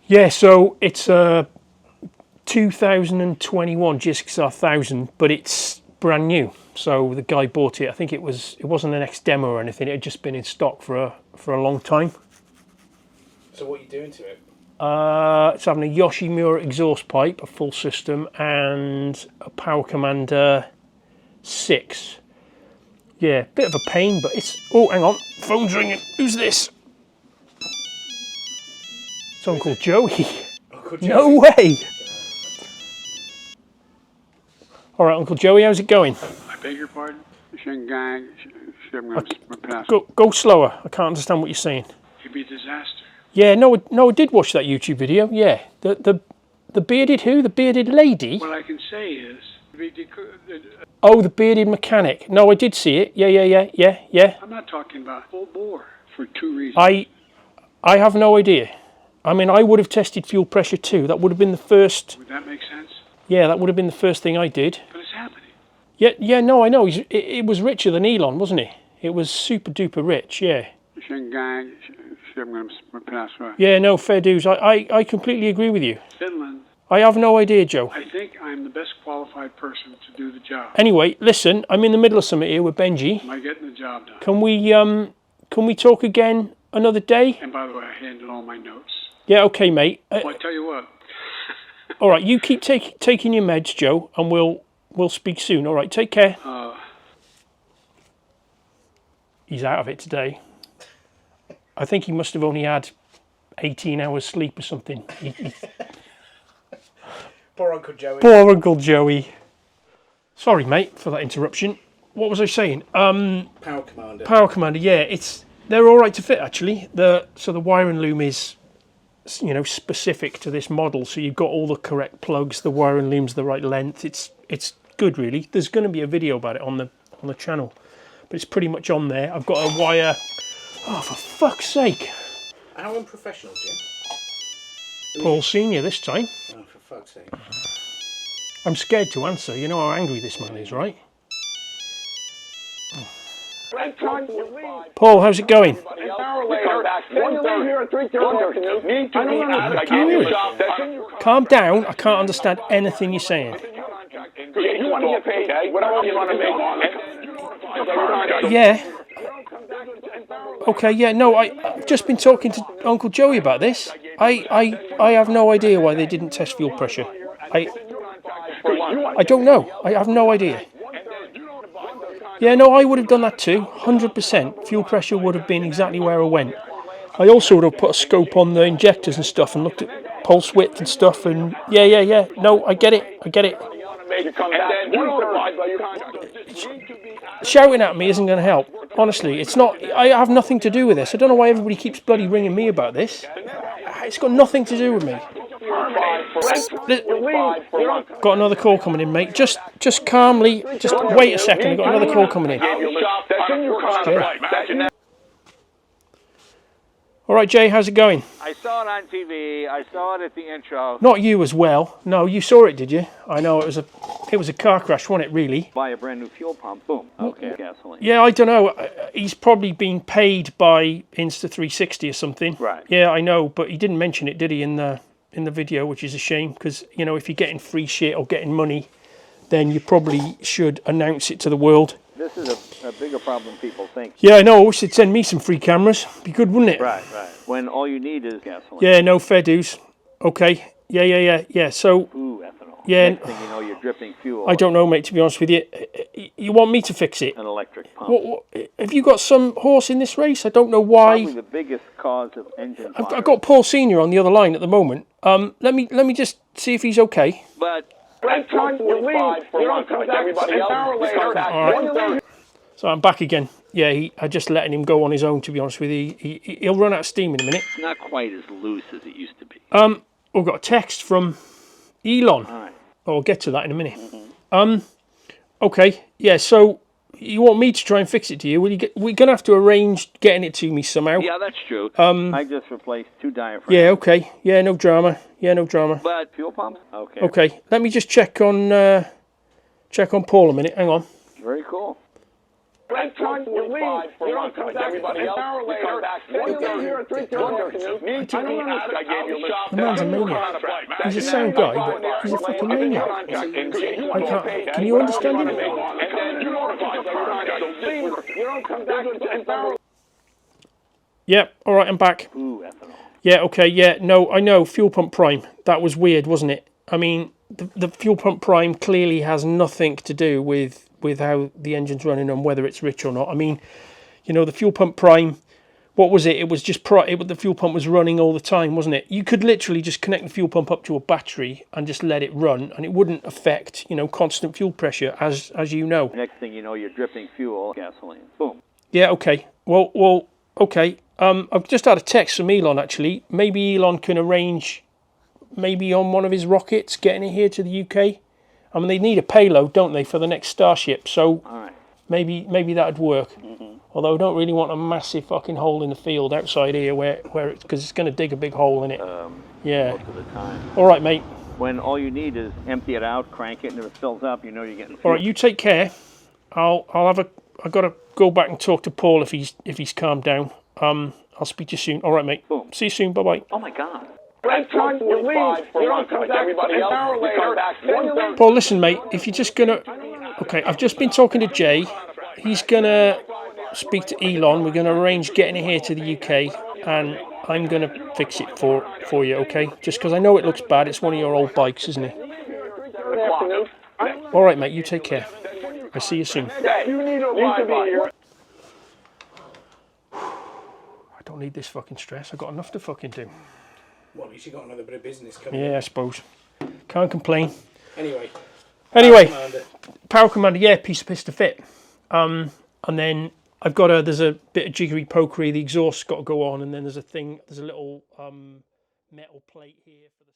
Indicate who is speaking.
Speaker 1: Yeah, so it's a 2021 GSXR 1000, but it's brand new. So the guy bought it. I think it wasn't an ex-demo or anything. It had just been in stock for a long time.
Speaker 2: So what are you doing to it?
Speaker 1: It's having a Yoshimura exhaust pipe, a full system, and a Power Commander 6. Yeah, bit of a pain, but it's... Oh, hang on. Phone's ringing. Who's this? It's Uncle Joey.
Speaker 2: Uncle Joey.
Speaker 1: No way! All right, Uncle Joey, how's it going?
Speaker 3: I beg your pardon?
Speaker 1: Go slower. I can't understand what you're saying.
Speaker 3: It'd be a disaster.
Speaker 1: Yeah, no, I did watch that YouTube video. Yeah, the bearded who? The bearded lady?
Speaker 3: What I can say is...
Speaker 1: Oh, the bearded mechanic. No, I did see it. Yeah.
Speaker 3: I'm not talking about full bore for 2 reasons.
Speaker 1: I have no idea. I mean, I would have tested fuel pressure too. That would have been the first...
Speaker 3: Would that make sense?
Speaker 1: Yeah, that would have been the first thing I did.
Speaker 3: But it's happening.
Speaker 1: Yeah, no, I know. It was richer than Elon, wasn't it? It was super duper rich, yeah. Yeah, no, fair dues. I completely agree with you.
Speaker 3: Finland.
Speaker 1: I have no idea, Joe.
Speaker 3: I think I'm the best qualified person to do the job.
Speaker 1: Anyway, listen, I'm in the middle of something here with Benji.
Speaker 3: Am I getting the job done?
Speaker 1: Can we talk again another day?
Speaker 3: And by the way, I handed all my notes.
Speaker 1: Yeah, okay, mate.
Speaker 3: Well, I tell you what.
Speaker 1: All right, you keep taking your meds, Joe, and we'll speak soon. All right, take care. He's out of it today. I think he must have only had 18 hours sleep or something.
Speaker 2: Poor Uncle Joey.
Speaker 1: Poor Uncle Joey. Sorry, mate, for that interruption. What was I saying?
Speaker 2: Power Commander.
Speaker 1: Power Commander, yeah. They're all right to fit, actually. So the wiring loom is, specific to this model. So you've got all the correct plugs. The wiring loom's the right length. It's good, really. There's going to be a video about it on the channel, but it's pretty much on there. I've got a wire. Oh, for fuck's sake!
Speaker 2: How unprofessional, Jim?
Speaker 1: Paul Senior this time.
Speaker 2: Oh, for fuck's sake!
Speaker 1: I'm scared to answer. You know how angry this man is, right? Paul, how's it going? Calm down. I can't understand anything you're saying. Yeah. Okay, yeah, no, I've just been talking to Uncle Joey about this. I have no idea why they didn't test fuel pressure. I don't know. I have no idea. Yeah, no, I would have done that too, 100%. Fuel pressure would have been exactly where I went. I also would have put a scope on the injectors and stuff and looked at pulse width and stuff, and yeah. No, I get it. Shouting at me isn't going to help. Honestly, it's not. I have nothing to do with this. I don't know why everybody keeps bloody ringing me about this. It's got nothing to do with me. Got another call coming in, mate. Just calmly. Just wait a second. I've got another call coming in. Okay. All right, Jay, how's it going?
Speaker 4: I saw it on TV. I saw it at the intro.
Speaker 1: Not you as well. No, you saw it, did you? I know it was a car crash, wasn't it? Really?
Speaker 4: Buy a brand new fuel pump. Boom. Okay. Gasoline.
Speaker 1: Yeah, I don't know. He's probably been paid by Insta360 or something.
Speaker 4: Right.
Speaker 1: Yeah, I know, but he didn't mention it, did he, in the video, which is a shame, because if you're getting free shit or getting money, then you probably should announce it to the world.
Speaker 4: This is a bigger problem than people think.
Speaker 1: Yeah, I know. I wish they'd send me some free cameras. Be good, wouldn't it?
Speaker 4: Right. When all you need is gasoline.
Speaker 1: Yeah, no, fair dues. Okay. Yeah. So.
Speaker 4: Ooh, ethanol.
Speaker 1: Yeah.
Speaker 4: Next thing you know, you're dripping fuel.
Speaker 1: I don't know, mate, to be honest with you. You want me to fix it?
Speaker 4: An electric pump.
Speaker 1: What, have you got some horse in this race? I don't know why.
Speaker 4: Probably the biggest cause of engine fire.
Speaker 1: I've got Paul Senior on the other line at the moment. Let me just see if he's okay.
Speaker 4: But...
Speaker 1: So I'm back again. Yeah, I just letting him go on his own, to be honest with you. He'll run out of steam in a minute.
Speaker 4: It's not quite as loose as it used to be.
Speaker 1: We've got a text from Elon.
Speaker 4: All right.
Speaker 1: I'll get to that in a minute. Okay, yeah, so you want me to try and fix it to you? We're going to have to arrange getting it to me somehow.
Speaker 4: Yeah, that's true. I just replaced 2 diaphragms.
Speaker 1: Yeah, okay. Yeah, no drama.
Speaker 4: But fuel pumps? Okay.
Speaker 1: Okay, let me just check on Paul a minute. Hang on.
Speaker 4: Very cool.
Speaker 5: Right front, you leave, you don't come back an hour later, then you leave here at 3:30. I gave you
Speaker 1: The man's a maniac. He's a sound guy, but he's a fucking maniac. I can't. Can you understand him?
Speaker 5: And then you don't come back an hour.
Speaker 1: Yeah. All right. I'm back.
Speaker 4: Ooh, ethanol.
Speaker 1: Yeah. Okay. Yeah. No. I know. Fuel pump prime. That was weird, wasn't it? I mean, the fuel pump prime clearly has nothing to do with how the engine's running and whether it's rich or not. I mean, you know, the fuel pump prime. What was it? It was just the fuel pump was running all the time, wasn't it? You could literally just connect the fuel pump up to a battery and just let it run, and it wouldn't affect, you know, constant fuel pressure, as you know.
Speaker 4: Next thing you know, you're dripping fuel, gasoline. Boom.
Speaker 1: Yeah. Okay. Well. Okay. I've just had a text from Elon actually. Maybe Elon can arrange, maybe on one of his rockets, getting it here to the UK. I mean, they need a payload, don't they, for the next Starship? So
Speaker 4: All right.
Speaker 1: maybe that'd work. Although I don't really want a massive fucking hole in the field outside here where it's, because it's going to dig a big hole in it. Yeah.
Speaker 4: Most of the time.
Speaker 1: All right, mate.
Speaker 4: When all you need is empty it out, crank it, and if it fills up, you know you're getting fuel.
Speaker 1: All right, you take care. I've got to go back and talk to Paul if he's calmed down. I'll speak to you soon. All right, mate.
Speaker 4: Boom.
Speaker 1: See you soon. Bye bye.
Speaker 4: Oh my God.
Speaker 5: Right front, you leave, you don't come back an hour later, then you leave.
Speaker 1: Paul, listen, mate. If you're just gonna, okay, I've just been talking to Jay. He's gonna speak to Elon. We're gonna arrange getting it here to the UK, and I'm gonna fix it for you. Okay? Just because I know it looks bad. It's one of your old bikes, isn't it? All right, mate. You take care. I'll see you soon.
Speaker 5: You need a Wi-Fi.
Speaker 1: I don't need this fucking stress. I've got enough to fucking do.
Speaker 2: Well, at least you got another bit of business coming.
Speaker 1: Yeah, I suppose. Can't complain.
Speaker 2: Anyway.
Speaker 1: Power Commander, yeah, piece of piss to fit. And then I've got there's a bit of jiggery pokery. The exhaust's got to go on, and then there's a little metal plate here for the